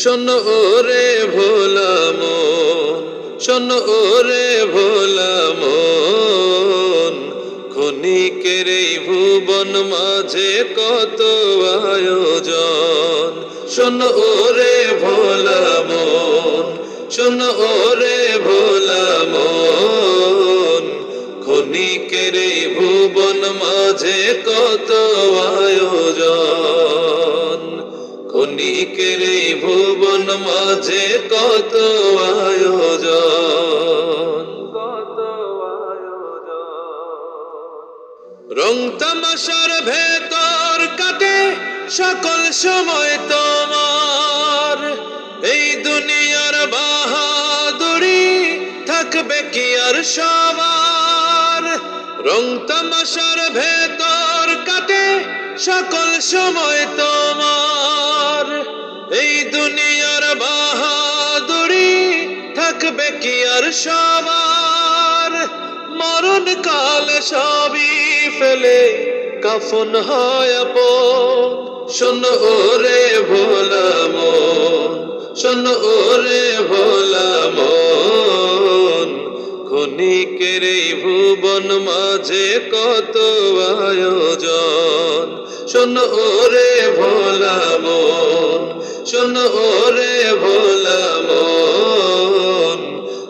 শোন ওরে ভোলা মন, শোন ওরে ভোলা মন, ক্ষণিকের এই ভুবন মাঝে কত আয়োজন। শোন ওরে ভোলা মন, শোন ওরে ভোলা মন, ক্ষণিকের এই ভুবন মাঝে কত আয়োজন। ক্ষণিকের এই ভুবন মাঝে কত আয়োজন, কত আয়োজন। রং তামাশার ভেতর কাটে সকল সময় তোমার, এই দুনিয়ার বাহাদুরি থাকবে কি আর সবার। রং তামাশার ভেতর কাটে সকল সময় তোমার, এই দুনিয়ার বাহাদুরি থাকবে কি আর সবার। মরণ কাল সবই ফেলে কাফন হয় আপন। শোন ওরে ভোলা মন, শোন ওরে ভোলা মন, ক্ষণিকের এই ভুবন মাঝে কত আয়োজন। শোন ওরে ভোলা মন, শোন ওরে ভোলা মন,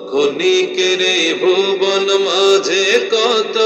ক্ষণিকের এই ভুবন মাঝে কত